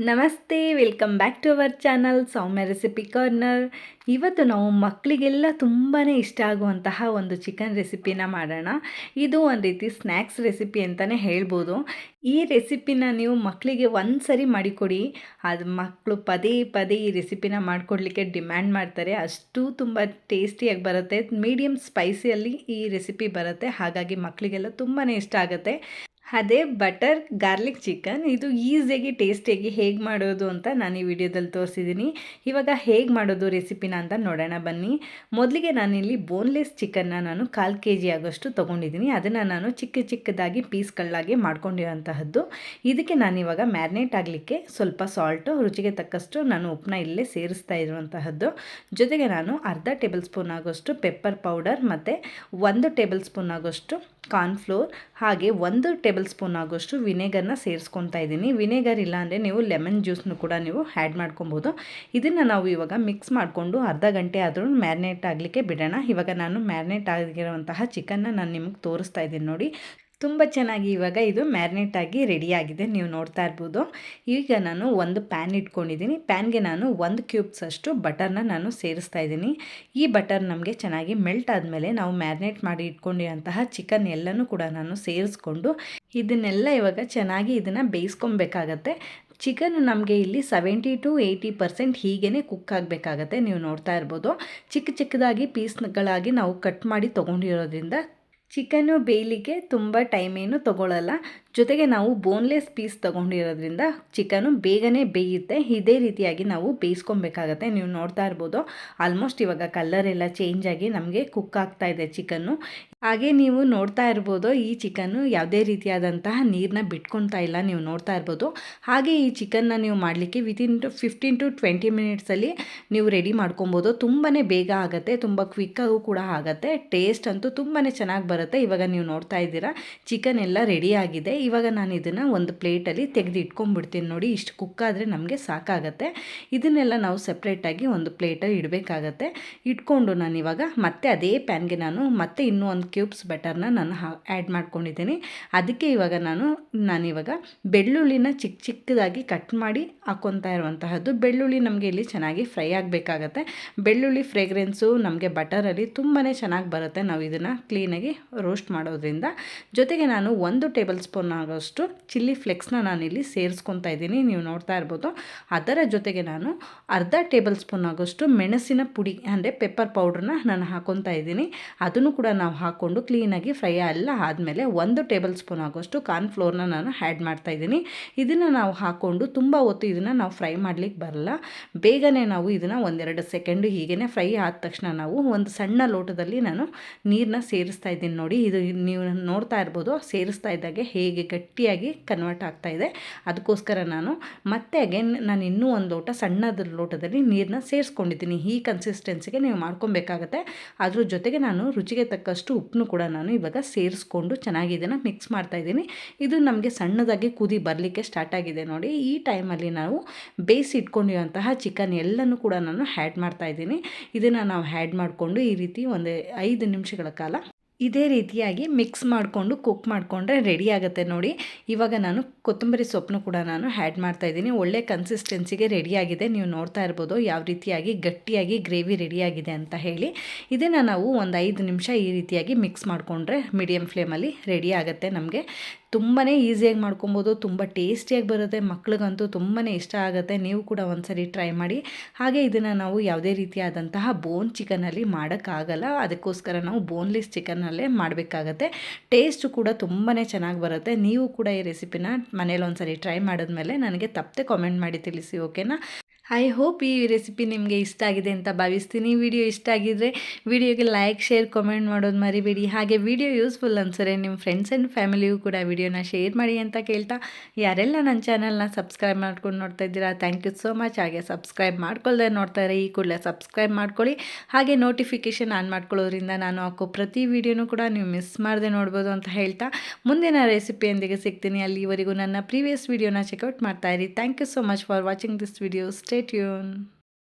ನಮಸ್ತೆ, welcome back to our channel Soumya recipe corner. ಇವತ್ತು ನಾವು ಮಕ್ಕಳಿಗೆಲ್ಲ ತುಂಬಾ ಇಷ್ಟ ಆಗುವಂತಹ ಒಂದು ಚಿಕನ್ ರೆಸಿಪಿನ ಮಾಡೋಣ. ಇದು ಒಂದು ರೀತಿ ಸ್ನ್ಯಾಕ್ಸ್ ರೆಸಿಪಿ ಅಂತಲೇ ಹೇಳ್ಬೋದು. ಈ ರೆಸಿಪಿನ ನೀವು ಮಕ್ಕಳಿಗೆ ಒಂದು ಸರಿ ಮಾಡಿಕೊಡಿ, ಅದು ಮಕ್ಕಳು ಪದೇ ಪದೇ ಈ ರೆಸಿಪಿನ ಮಾಡಿಕೊಡ್ಲಿಕ್ಕೆ ಡಿಮ್ಯಾಂಡ್ ಮಾಡ್ತಾರೆ. ಅಷ್ಟು ತುಂಬ ಟೇಸ್ಟಿಯಾಗಿ ಬರುತ್ತೆ. ಮೀಡಿಯಮ್ ಸ್ಪೈಸಿಯಲ್ಲಿ ಈ ರೆಸಿಪಿ ಬರುತ್ತೆ, ಹಾಗಾಗಿ ಮಕ್ಕಳಿಗೆಲ್ಲ ತುಂಬಾ ಇಷ್ಟ ಆಗುತ್ತೆ. ಅದೇ ಬಟರ್ ಗಾರ್ಲಿಕ್ ಚಿಕನ್. ಇದು ಈಸಿಯಾಗಿ ಟೇಸ್ಟಿಯಾಗಿ ಹೇಗೆ ಮಾಡೋದು ಅಂತ ನಾನು ಈ ವಿಡಿಯೋದಲ್ಲಿ ತೋರಿಸಿದ್ದೀನಿ. ಇವಾಗ ಹೇಗೆ ಮಾಡೋದು ರೆಸಿಪಿನ ಅಂತ ನೋಡೋಣ ಬನ್ನಿ. ಮೊದಲಿಗೆ ನಾನಿಲ್ಲಿ ಬೋನ್ಲೆಸ್ ಚಿಕನ್ನ ನಾನು 1/4 kg ಆಗೋಷ್ಟು ತೊಗೊಂಡಿದ್ದೀನಿ. ಅದನ್ನು ನಾನು ಚಿಕ್ಕ ಚಿಕ್ಕದಾಗಿ ಪೀಸ್ಗಳಾಗಿ ಮಾಡ್ಕೊಂಡಿರೋಂತಹದ್ದು. ಇದಕ್ಕೆ ನಾನಿವಾಗ ಮ್ಯಾರಿನೇಟ್ ಆಗಲಿಕ್ಕೆ ಸ್ವಲ್ಪ ಸಾಲ್ಟು, ರುಚಿಗೆ ತಕ್ಕಷ್ಟು ನಾನು ಉಪ್ಪನ್ನ ಇಲ್ಲೇ ಸೇರಿಸ್ತಾ ಇರುವಂತಹದ್ದು. ಜೊತೆಗೆ ನಾನು ಅರ್ಧ ಟೇಬಲ್ ಸ್ಪೂನ್ ಆಗೋಷ್ಟು ಪೆಪ್ಪರ್ ಪೌಡರ್ ಮತ್ತು 1 ಟೇಬಲ್ ಸ್ಪೂನ್ ಆಗೋಷ್ಟು ಕಾರ್ನ್ಫ್ಲೋರ್, ಹಾಗೆ 1 ಟೇಬಲ್ ಸ್ಪೂನ್ ಆಗೋಷ್ಟು ವಿನೆಗರ್ನ ಸೇರಿಸ್ಕೊತಾ ಇದ್ದೀನಿ. ವಿನೆಗರ್ ಇಲ್ಲ ಅಂದರೆ ನೀವು ಲೆಮನ್ ಜ್ಯೂಸ್ನು ಕೂಡ ನೀವು ಆ್ಯಡ್ ಮಾಡ್ಕೊಬೋದು. ಇದನ್ನು ನಾವು ಇವಾಗ ಮಿಕ್ಸ್ ಮಾಡಿಕೊಂಡು ಅರ್ಧ ಗಂಟೆ ಆದರೂ ಮ್ಯಾರಿನೇಟ್ ಆಗಲಿಕ್ಕೆ ಬಿಡೋಣ. ಇವಾಗ ನಾನು ಮ್ಯಾರಿನೇಟ್ ಆಗಿರುವಂತಹ ಚಿಕನ್ನ ನಾನು ನಿಮಗೆ ತೋರಿಸ್ತಾ ಇದ್ದೀನಿ ನೋಡಿ. ತುಂಬ ಚೆನ್ನಾಗಿ ಇವಾಗ ಇದು ಮ್ಯಾರಿನೇಟ್ ಆಗಿ ರೆಡಿಯಾಗಿದೆ, ನೀವು ನೋಡ್ತಾ ಇರ್ಬೋದು. ಈಗ ನಾನು ಒಂದು ಪ್ಯಾನ್ ಇಟ್ಕೊಂಡಿದ್ದೀನಿ. ಪ್ಯಾನ್ಗೆ ನಾನು 1 ಕ್ಯೂಬ್ಸ್ ಅಷ್ಟು ಬಟರ್ನ ನಾನು ಸೇರಿಸ್ತಾ ಇದ್ದೀನಿ. ಈ ಬಟರ್ ನಮಗೆ ಚೆನ್ನಾಗಿ ಮೆಲ್ಟ್ ಆದಮೇಲೆ ನಾವು ಮ್ಯಾರಿನೇಟ್ ಮಾಡಿ ಇಟ್ಕೊಂಡಿರೋಂತಹ ಚಿಕನ್ ಎಲ್ಲನೂ ಕೂಡ ನಾನು ಸೇರಿಸ್ಕೊಂಡು ಇದನ್ನೆಲ್ಲ ಇವಾಗ ಚೆನ್ನಾಗಿ ಇದನ್ನು ಬೇಯಿಸ್ಕೊಬೇಕಾಗತ್ತೆ. ಚಿಕನ್ ನಮಗೆ ಇಲ್ಲಿ 70 to 80% ಹೀಗೇ ಕುಕ್ ಆಗಬೇಕಾಗತ್ತೆ. ನೀವು ನೋಡ್ತಾ ಇರ್ಬೋದು, ಚಿಕ್ಕ ಚಿಕ್ಕದಾಗಿ ಪೀಸ್ಗಳಾಗಿ ನಾವು ಕಟ್ ಮಾಡಿ ತೊಗೊಂಡಿರೋದ್ರಿಂದ ಚಿಕನ್ನು ಬೇಯಲಿಕ್ಕೆ ತುಂಬ ಟೈಮ್ ಏನು ತೊಗೊಳ್ಳಲ್ಲ. ಜೊತೆಗೆ ನಾವು ಬೋನ್ಲೆಸ್ ಪೀಸ್ ತೊಗೊಂಡಿರೋದ್ರಿಂದ ಚಿಕನು ಬೇಗನೆ ಬೇಯುತ್ತೆ. ಇದೇ ರೀತಿಯಾಗಿ ನಾವು ಬೇಯಿಸ್ಕೊಬೇಕಾಗತ್ತೆ. ನೀವು ನೋಡ್ತಾ ಇರ್ಬೋದು, ಆಲ್ಮೋಸ್ಟ್ ಇವಾಗ ಕಲರ್ ಎಲ್ಲ ಚೇಂಜ್ ಆಗಿ ನಮಗೆ ಕುಕ್ ಆಗ್ತಾ ಇದೆ ಚಿಕನ್ನು. ಹಾಗೆ ನೀವು ನೋಡ್ತಾ ಇರ್ಬೋದು, ಈ ಚಿಕನ್ನು ಯಾವುದೇ ರೀತಿಯಾದಂತಹ ನೀರನ್ನ ಬಿಟ್ಕೊಳ್ತಾ ಇಲ್ಲ, ನೀವು ನೋಡ್ತಾ ಇರ್ಬೋದು. ಹಾಗೆ ಈ ಚಿಕನ್ನ ನೀವು ಮಾಡಲಿಕ್ಕೆ ವಿತಿನ್ 15 to 20 ಮಿನಿಟ್ಸಲ್ಲಿ ನೀವು ರೆಡಿ ಮಾಡ್ಕೊಬೋದು. ತುಂಬಾ ಬೇಗ ಆಗುತ್ತೆ, ತುಂಬ ಕ್ವಿಕ್ಕಾಗೂ ಕೂಡ ಆಗುತ್ತೆ. ಟೇಸ್ಟ್ ಅಂತೂ ತುಂಬಾ ಚೆನ್ನಾಗಿ ಬರುತ್ತೆ. ಇವಾಗ ನೀವು ನೋಡ್ತಾ ಇದ್ದೀರಾ, ಚಿಕನ್ ಎಲ್ಲ ರೆಡಿಯಾಗಿದೆ. ಇವಾಗ ನಾನು ಇದನ್ನು ಒಂದು ಪ್ಲೇಟಲ್ಲಿ ತೆಗೆದು ಇಟ್ಕೊಂಡ್ಬಿಡ್ತೀನಿ. ನೋಡಿ, ಇಷ್ಟು ಕುಕ್ಕಾದರೆ ನಮಗೆ ಸಾಕಾಗತ್ತೆ. ಇದನ್ನೆಲ್ಲ ನಾವು ಸಪ್ರೇಟಾಗಿ ಒಂದು ಪ್ಲೇಟಲ್ಲಿ ಇಡಬೇಕಾಗತ್ತೆ. ಇಟ್ಕೊಂಡು ನಾನು ಇವಾಗ ಮತ್ತೆ ಅದೇ ಪ್ಯಾನ್ಗೆ ಮತ್ತೆ ಇನ್ನೂ 1 ಕ್ಯೂಬ್ಸ್ ಬಟರ್ನ ನಾನು ಆ್ಯಡ್ ಮಾಡ್ಕೊಂಡಿದ್ದೀನಿ. ಅದಕ್ಕೆ ಇವಾಗ ನಾನಿವಾಗ ಬೆಳ್ಳುಳ್ಳಿನ ಚಿಕ್ಕ ಚಿಕ್ಕದಾಗಿ ಕಟ್ ಮಾಡಿ ಹಾಕ್ಕೊತಾ ಇರುವಂತಹದ್ದು. ಬೆಳ್ಳುಳ್ಳಿ ನಮಗೆ ಇಲ್ಲಿ ಚೆನ್ನಾಗಿ ಫ್ರೈ ಆಗಬೇಕಾಗತ್ತೆ. ಬೆಳ್ಳುಳ್ಳಿ ಫ್ರೇಗ್ರೆನ್ಸು ನಮಗೆ ಬಟರಲ್ಲಿ ತುಂಬಾ ಚೆನ್ನಾಗಿ ಬರುತ್ತೆ, ನಾವು ಇದನ್ನು ಕ್ಲೀನಾಗಿ ರೋಸ್ಟ್ ಮಾಡೋದ್ರಿಂದ. ಜೊತೆಗೆ ನಾನು 1 ಟೇಬಲ್ ಸ್ಪೂನ್ ಆಗೋಷ್ಟು ಚಿಲ್ಲಿ ಫ್ಲೆಕ್ಸ್ನ ನಾನಿಲ್ಲಿ ಸೇರಿಸ್ಕೊತಾ ಇದ್ದೀನಿ, ನೀವು ನೋಡ್ತಾ ಇರ್ಬೋದು. ಅದರ ಜೊತೆಗೆ ನಾನು ಅರ್ಧ ಟೇಬಲ್ ಸ್ಪೂನ್ ಆಗೋಷ್ಟು ಮೆಣಸಿನ ಪುಡಿ ಅಂದರೆ ಪೆಪ್ಪರ್ ಪೌಡ್ರನ್ನ ನಾನು ಹಾಕ್ಕೊತಾ ಇದ್ದೀನಿ. ಅದನ್ನು ಕೂಡ ನಾವು ಹಾಕ್ಕೊಂಡು ಕ್ಲೀನಾಗಿ ಫ್ರೈ ಎಲ್ಲ ಆದಮೇಲೆ 1 ಟೇಬಲ್ ಸ್ಪೂನ್ ಆಗೋಷ್ಟು ಕಾರ್ನ್ಫ್ಲೋರ್ನ ನಾನು ಆ್ಯಡ್ ಮಾಡ್ತಾ ಇದ್ದೀನಿ. ಇದನ್ನು ನಾವು ಹಾಕ್ಕೊಂಡು ತುಂಬ ಹೊತ್ತು ಇದನ್ನು ನಾವು ಫ್ರೈ ಮಾಡಲಿಕ್ಕೆ ಬರಲ್ಲ. ಬೇಗನೆ ನಾವು ಇದನ್ನು 1-2 ಸೆಕೆಂಡು ಹೀಗೇ ಫ್ರೈ ಆದ ತಕ್ಷಣ ನಾವು ಒಂದು ಸಣ್ಣ ಲೋಟದಲ್ಲಿ ನಾನು ನೀರನ್ನ ಸೇರಿಸ್ತಾ ಇದ್ದೀನಿ. ನೋಡಿ, ಇದು ನೀವು ನೋಡ್ತಾ ಇರ್ಬೋದು, ಸೇರಿಸ್ತಾ ಇದ್ದಾಗೆ ಹೇಗೆ ಗಟ್ಟಿಯಾಗಿ ಕನ್ವರ್ಟ್ ಆಗ್ತಾ ಇದೆ. ಅದಕ್ಕೋಸ್ಕರ ನಾನು ನಾನು ಇನ್ನೂ ಒಂದು ಲೋಟ ಸಣ್ಣದ ಲೋಟದಲ್ಲಿ ನೀರನ್ನ ಸೇರಿಸ್ಕೊಂಡಿದ್ದೀನಿ. ಈ ಕನ್ಸಿಸ್ಟೆನ್ಸಿಗೆ ನೀವು ಮಾಡ್ಕೊಬೇಕಾಗತ್ತೆ. ಅದ್ರ ಜೊತೆಗೆ ನಾನು ರುಚಿಗೆ ತಕ್ಕಷ್ಟು ಉಪ್ಪನ್ನು ಕೂಡ ನಾನು ಇವಾಗ ಸೇರಿಸ್ಕೊಂಡು ಚೆನ್ನಾಗಿ ಇದನ್ನು ಮಿಕ್ಸ್ ಮಾಡ್ತಾ ಇದ್ದೀನಿ. ಇದು ನಮಗೆ ಸಣ್ಣದಾಗಿ ಕುದಿ ಬರಲಿಕ್ಕೆ ಸ್ಟಾರ್ಟ್ ಆಗಿದೆ ನೋಡಿ. ಈ ಟೈಮಲ್ಲಿ ನಾವು ಬೇಯಿಸಿ ಇಟ್ಕೊಂಡಿರುವಂತಹ ಚಿಕನ್ ಎಲ್ಲನೂ ಕೂಡ ನಾನು ಆ್ಯಡ್ ಮಾಡ್ತಾ ಇದ್ದೀನಿ. ಇದನ್ನು ನಾವು ಆ್ಯಡ್ ಮಾಡಿಕೊಂಡು ಈ ರೀತಿ ಒಂದು 5 ನಿಮಿಷಗಳ ಕಾಲ ಇದೇ ರೀತಿಯಾಗಿ ಮಿಕ್ಸ್ ಮಾಡಿಕೊಂಡು ಕುಕ್ ಮಾಡಿಕೊಂಡ್ರೆ ರೆಡಿ ಆಗುತ್ತೆ ನೋಡಿ. ಇವಾಗ ನಾನು ಕೊತ್ತಂಬರಿ ಸೊಪ್ಪನ್ನು ಕೂಡ ನಾನು ಆ್ಯಡ್ ಮಾಡ್ತಾಯಿದ್ದೀನಿ. ಒಳ್ಳೆ ಕನ್ಸಿಸ್ಟೆನ್ಸಿಗೆ ರೆಡಿಯಾಗಿದೆ, ನೀವು ನೋಡ್ತಾ ಇರ್ಬೋದು ಯಾವ ರೀತಿಯಾಗಿ ಗಟ್ಟಿಯಾಗಿ ಗ್ರೇವಿ ರೆಡಿಯಾಗಿದೆ ಅಂತ ಹೇಳಿ. ಇದನ್ನು ನಾವು ಒಂದು 5 ನಿಮಿಷ ಈ ರೀತಿಯಾಗಿ ಮಿಕ್ಸ್ ಮಾಡಿಕೊಂಡ್ರೆ ಮೀಡಿಯಮ್ ಫ್ಲೇಮಲ್ಲಿ ರೆಡಿ ಆಗುತ್ತೆ. ನಮಗೆ ತುಂಬಾ ಈಸಿಯಾಗಿ ಮಾಡ್ಕೊಬೋದು, ತುಂಬ ಟೇಸ್ಟಿಯಾಗಿ ಬರುತ್ತೆ. ಮಕ್ಳಿಗಂತೂ ತುಂಬಾ ಇಷ್ಟ ಆಗುತ್ತೆ. ನೀವು ಕೂಡ ಒಂದ್ಸರಿ ಟ್ರೈ ಮಾಡಿ. ಹಾಗೆ ಇದನ್ನು ನಾವು ಯಾವುದೇ ರೀತಿಯಾದಂತಹ ಬೋನ್ ಚಿಕನಲ್ಲಿ ಮಾಡೋಕ್ಕಾಗಲ್ಲ, ಅದಕ್ಕೋಸ್ಕರ ನಾವು ಬೋನ್ಲೆಸ್ ಚಿಕನ್ನಲ್ಲೇ ಮಾಡಬೇಕಾಗತ್ತೆ. ಟೇಸ್ಟು ಕೂಡ ತುಂಬಾ ಚೆನ್ನಾಗಿ ಬರುತ್ತೆ. ನೀವು ಕೂಡ ಈ ರೆಸಿಪಿನ ಮನೇಲಿ ಒಂದ್ಸರಿ ಟ್ರೈ ಮಾಡಿದ್ಮೇಲೆ ನನಗೆ ತಪ್ಪದೆ ಕಾಮೆಂಟ್ ಮಾಡಿ ತಿಳಿಸಿ, ಓಕೆನಾ? ಐ ಹೋಪ್ ಈ ರೆಸಿಪಿ ನಿಮಗೆ ಇಷ್ಟ ಆಗಿದೆ ಅಂತ ಭಾವಿಸ್ತೀನಿ. ವಿಡಿಯೋ ಇಷ್ಟ ಆಗಿದ್ದರೆ ವಿಡಿಯೋಗೆ ಲೈಕ್, ಶೇರ್, ಕಮೆಂಟ್ ಮಾಡೋದು ಮರಿಬೇಡಿ. ಹಾಗೆ ವಿಡಿಯೋ ಯೂಸ್ಫುಲ್ ಅನ್ಸರೆ ನಿಮ್ಮ ಫ್ರೆಂಡ್ಸ್ ಆ್ಯಂಡ್ ಫ್ಯಾಮಿಲಿಗೂ ಕೂಡ ವಿಡಿಯೋನ ಶೇರ್ ಮಾಡಿ ಅಂತ ಕೇಳ್ತಾ, ಯಾರೆಲ್ಲ ನನ್ನ ಚಾನಲ್ನ ಸಬ್ಸ್ಕ್ರೈಬ್ ಮಾಡ್ಕೊಂಡು ನೋಡ್ತಾ ಇದ್ದೀರಾ, ಥ್ಯಾಂಕ್ ಯು ಸೋ ಮಚ್. ಹಾಗೆ ಸಬ್ಸ್ಕ್ರೈಬ್ ಮಾಡ್ಕೊಳ್ದೆ ನೋಡ್ತಾ ಇದ್ದಾರೆ, ಈ ಕೂಡಲೇ ಸಬ್ಸ್ಕ್ರೈಬ್ ಮಾಡ್ಕೊಳ್ಳಿ. ಹಾಗೆ ನೋಟಿಫಿಕೇಷನ್ ಆನ್ ಮಾಡ್ಕೊಳ್ಳೋದ್ರಿಂದ ನಾನು ಹಾಕೋ ಪ್ರತಿ ವಿಡಿಯೋನೂ ಕೂಡ ನೀವು ಮಿಸ್ ಮಾಡದೆ ನೋಡ್ಬೋದು ಅಂತ ಹೇಳ್ತಾ, ಮುಂದಿನ ರೆಸಿಪಿಯೊಂದಿಗೆ ಸಿಗ್ತೀನಿ. ಅಲ್ಲಿವರೆಗೂ ನನ್ನ ಪ್ರೀವಿಯಸ್ ವಿಡಿಯೋನ ಚೆಕ್ಔಟ್ ಮಾಡ್ತಾ ಇರಿ. Thank you so much for watching this video. Stay tuned.